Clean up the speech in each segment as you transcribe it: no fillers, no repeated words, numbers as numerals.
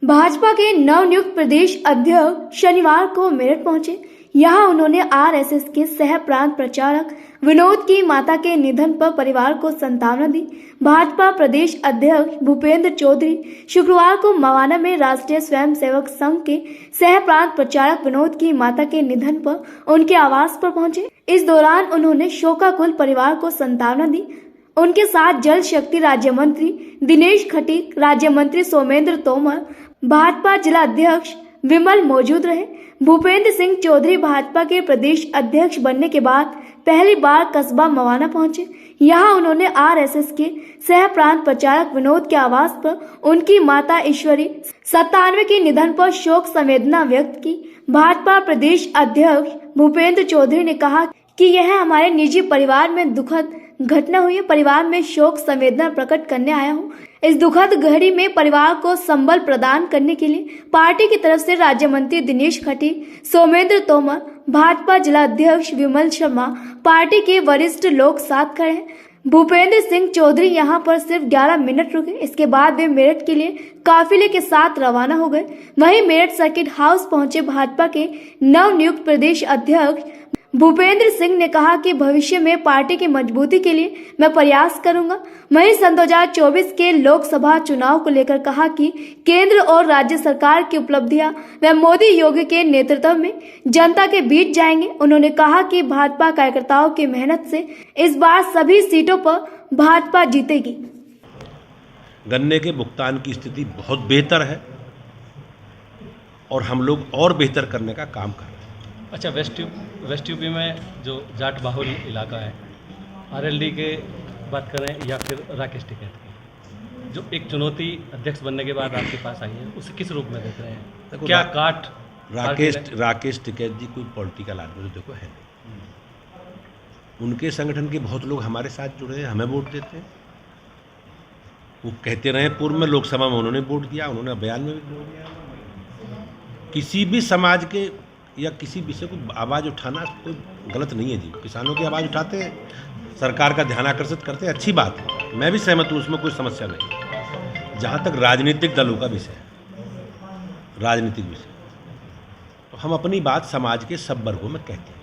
भाजपा के नवनियुक्त प्रदेश अध्यक्ष शनिवार को मेरठ पहुंचे। यहां उन्होंने आरएसएस के सह प्रांत प्रचारक विनोद की माता के निधन पर परिवार को सांत्वना दी। भाजपा प्रदेश अध्यक्ष भूपेंद्र चौधरी शुक्रवार को मवाना में राष्ट्रीय स्वयंसेवक संघ के सह प्रांत प्रचारक विनोद की माता के निधन पर उनके आवास पर पहुंचे। इस दौरान उन्होंने शोकाकुल परिवार को सांत्वना दी। उनके साथ जल शक्ति राज्य मंत्री दिनेश खटीक, राज्य मंत्री सोमेंद्र तोमर, भाजपा जिला अध्यक्ष विमल मौजूद रहे। भूपेंद्र सिंह चौधरी भाजपा के प्रदेश अध्यक्ष बनने के बाद पहली बार कस्बा मवाना पहुंचे। यहां उन्होंने आरएसएस के सह प्रांत प्रचारक विनोद के आवास पर उनकी माता ईश्वरी 97 के निधन पर शोक संवेदना व्यक्त की। भाजपा प्रदेश अध्यक्ष भूपेंद्र चौधरी ने कहा कि यह हमारे निजी परिवार में दुखद घटना हुई है। परिवार में शोक संवेदना प्रकट करने आया हूँ। इस दुखद घड़ी में परिवार को संबल प्रदान करने के लिए पार्टी की तरफ से राज्य मंत्री दिनेश खटीक, सोमेंद्र तोमर, भाजपा जिला अध्यक्ष विमल शर्मा, पार्टी के वरिष्ठ लोग साथ खड़े हैं। भूपेंद्र सिंह चौधरी यहां पर सिर्फ 11 मिनट रुके। इसके बाद वे मेरठ के लिए काफिले के साथ रवाना हो गए। वहीं मेरठ सर्किट हाउस पहुंचे भाजपा के नवनियुक्त प्रदेश अध्यक्ष भूपेंद्र सिंह ने कहा कि भविष्य में पार्टी की मजबूती के लिए मैं प्रयास करूंगा। वहीं सन 2024 के लोकसभा चुनाव को लेकर कहा कि केंद्र और राज्य सरकार की उपलब्धियां व मोदी योगी के नेतृत्व में जनता के बीच जाएंगे। उन्होंने कहा कि भाजपा कार्यकर्ताओं की मेहनत से इस बार सभी सीटों पर भाजपा जीतेगी। गन्ने के भुगतान की स्थिति बहुत बेहतर है और हम लोग और बेहतर करने का काम कर रहे हैं। अच्छा, वेस्ट यूपी में जो जाट बाहुल इलाका है, आरएलडी के बात करें या फिर राकेश टिकैत की, जो एक चुनौती अध्यक्ष बनने के बाद आपके पास आई है, उसे किस रूप में देख रहे हैं? क्या काट राकेश टिकैत जी कोई पॉलिटिकल आदमी तो देखो है नहीं। उनके संगठन के बहुत लोग हमारे साथ जुड़े हैं, हमें वोट देते हैं। वो कहते रहे पूर्व में लोकसभा में उन्होंने वोट दिया, उन्होंने बयान में भी वोट दिया। किसी भी समाज के या किसी विषय को आवाज़ उठाना कोई गलत नहीं है जी। किसानों की आवाज़ उठाते हैं, सरकार का ध्यान आकर्षित करते हैं, अच्छी बात है, मैं भी सहमत हूँ, उसमें कोई समस्या नहीं। जहाँ तक राजनीतिक दलों का विषय है, राजनीतिक विषय, तो हम अपनी बात समाज के सब वर्गों में कहते हैं।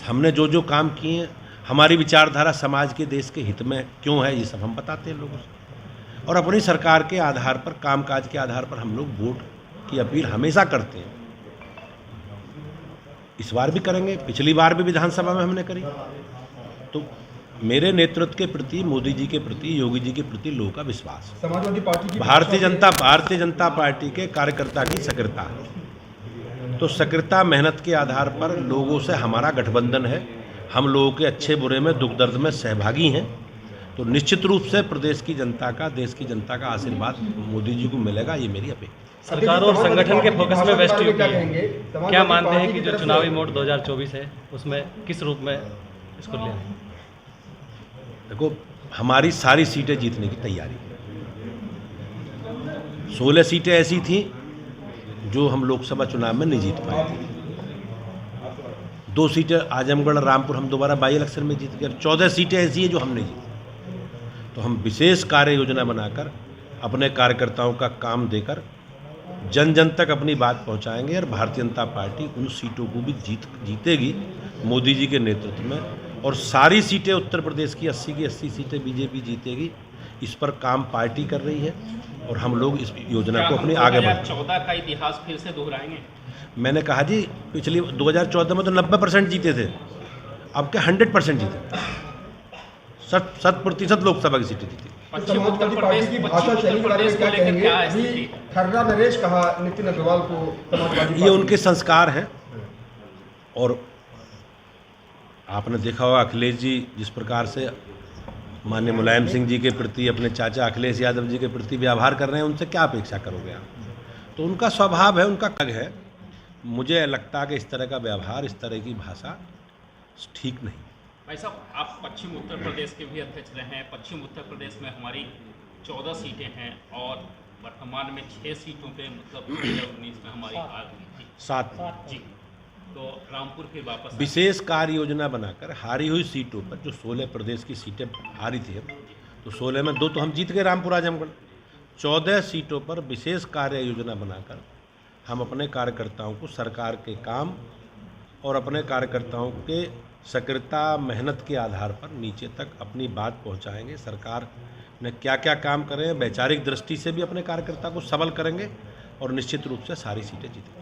हमने जो जो काम किए, हमारी विचारधारा समाज के देश के हित में क्यों है, ये सब हम बताते हैं लोगों से। और अपनी सरकार के आधार पर, कामकाज के आधार पर हम लोग वोट की अपील हमेशा करते हैं। इस बार भी करेंगे, पिछली बार भी विधानसभा में हमने करी। तो मेरे नेतृत्व के प्रति, मोदी जी के प्रति, योगी जी के प्रति लोगों का विश्वास, समाजवादी पार्टी की भारतीय जनता पार्टी के कार्यकर्ता की सक्रियता है। तो सक्रियता, मेहनत के आधार पर लोगों से हमारा गठबंधन है। हम लोगों के अच्छे बुरे में, दुख दर्द में सहभागी हैं। तो निश्चित रूप से प्रदेश की जनता का, देश की जनता का आशीर्वाद मोदी जी को मिलेगा, ये मेरी अपेक्षा। सरकार और संगठन के फोकस में वेस्ट यूपी है। क्या मानते हैं कि जो चुनावी मोड 2024 है, उसमें किस रूप में इसको ले आए? देखो, हमारी सारी सीटें जीतने की तैयारी है। 16 सीटें ऐसी थीं जो हम लोकसभा चुनाव में नहीं जीत पाए थे। 2 सीटें आजमगढ़, रामपुर हम दोबारा बाई इलेक्शन में जीत गए। 14 सीटें ऐसी हैं जो हम नहीं जीते। तो हम विशेष कार्य योजना बनाकर अपने कार्यकर्ताओं का काम देकर जन जन तक अपनी बात पहुंचाएंगे और भारतीय जनता पार्टी उन सीटों को भी जीतेगी मोदी जी के नेतृत्व में। और सारी सीटें उत्तर प्रदेश की 80 की 80 सीटें बीजेपी जीतेगी। इस पर काम पार्टी कर रही है और हम लोग इस योजना को अपनी आगे बढ़ाएंगे। 2014 का इतिहास फिर से दोहराएंगे? मैंने कहा जी, पिछली 2014 में तो 90% जीते थे, अब क्या 100% जीते। 100% लोकसभा की सीटें जीती। पश्चिम उत्तर प्रदेश की भाषा शैली को लेकर क्या है? खर्रा नरेश कहा नितिन अग्रवाल को समाजवादी, ये उनके संस्कार हैं। और आपने देखा होगा अखिलेश जी जिस प्रकार से माननीय मुलायम सिंह जी के प्रति, अपने चाचा अखिलेश यादव जी के प्रति व्यवहार कर रहे हैं, उनसे क्या अपेक्षा करोगे आप? तो उनका स्वभाव है, उनका कग है। मुझे लगता है कि इस तरह का व्यवहार, इस तरह की भाषा ठीक नहीं। भाई साहब, आप पश्चिम उत्तर प्रदेश के भी अध्यक्ष रहे हैं। पश्चिम उत्तर प्रदेश में हमारी 14 सीटें हैं और वर्तमान में 6 सीटों पे, मतलब 2019 में हमारी हार हुई थी 7 जी। तो रामपुर फिर वापस विशेष कार्य योजना बनाकर हारी हुई सीटों पर, जो 16 प्रदेश की सीटें हारी थी, तो 16 में 2 तो हम जीत गए, रामपुर आजमगढ़। 14 सीटों पर विशेष कार्य योजना बनाकर हम अपने कार्यकर्ताओं को सरकार के काम और अपने कार्यकर्ताओं के सक्रियता मेहनत के आधार पर नीचे तक अपनी बात पहुंचाएंगे। सरकार ने क्या क्या काम करे, वैचारिक दृष्टि से भी अपने कार्यकर्ता को सबल करेंगे और निश्चित रूप से सारी सीटें जीतेंगे।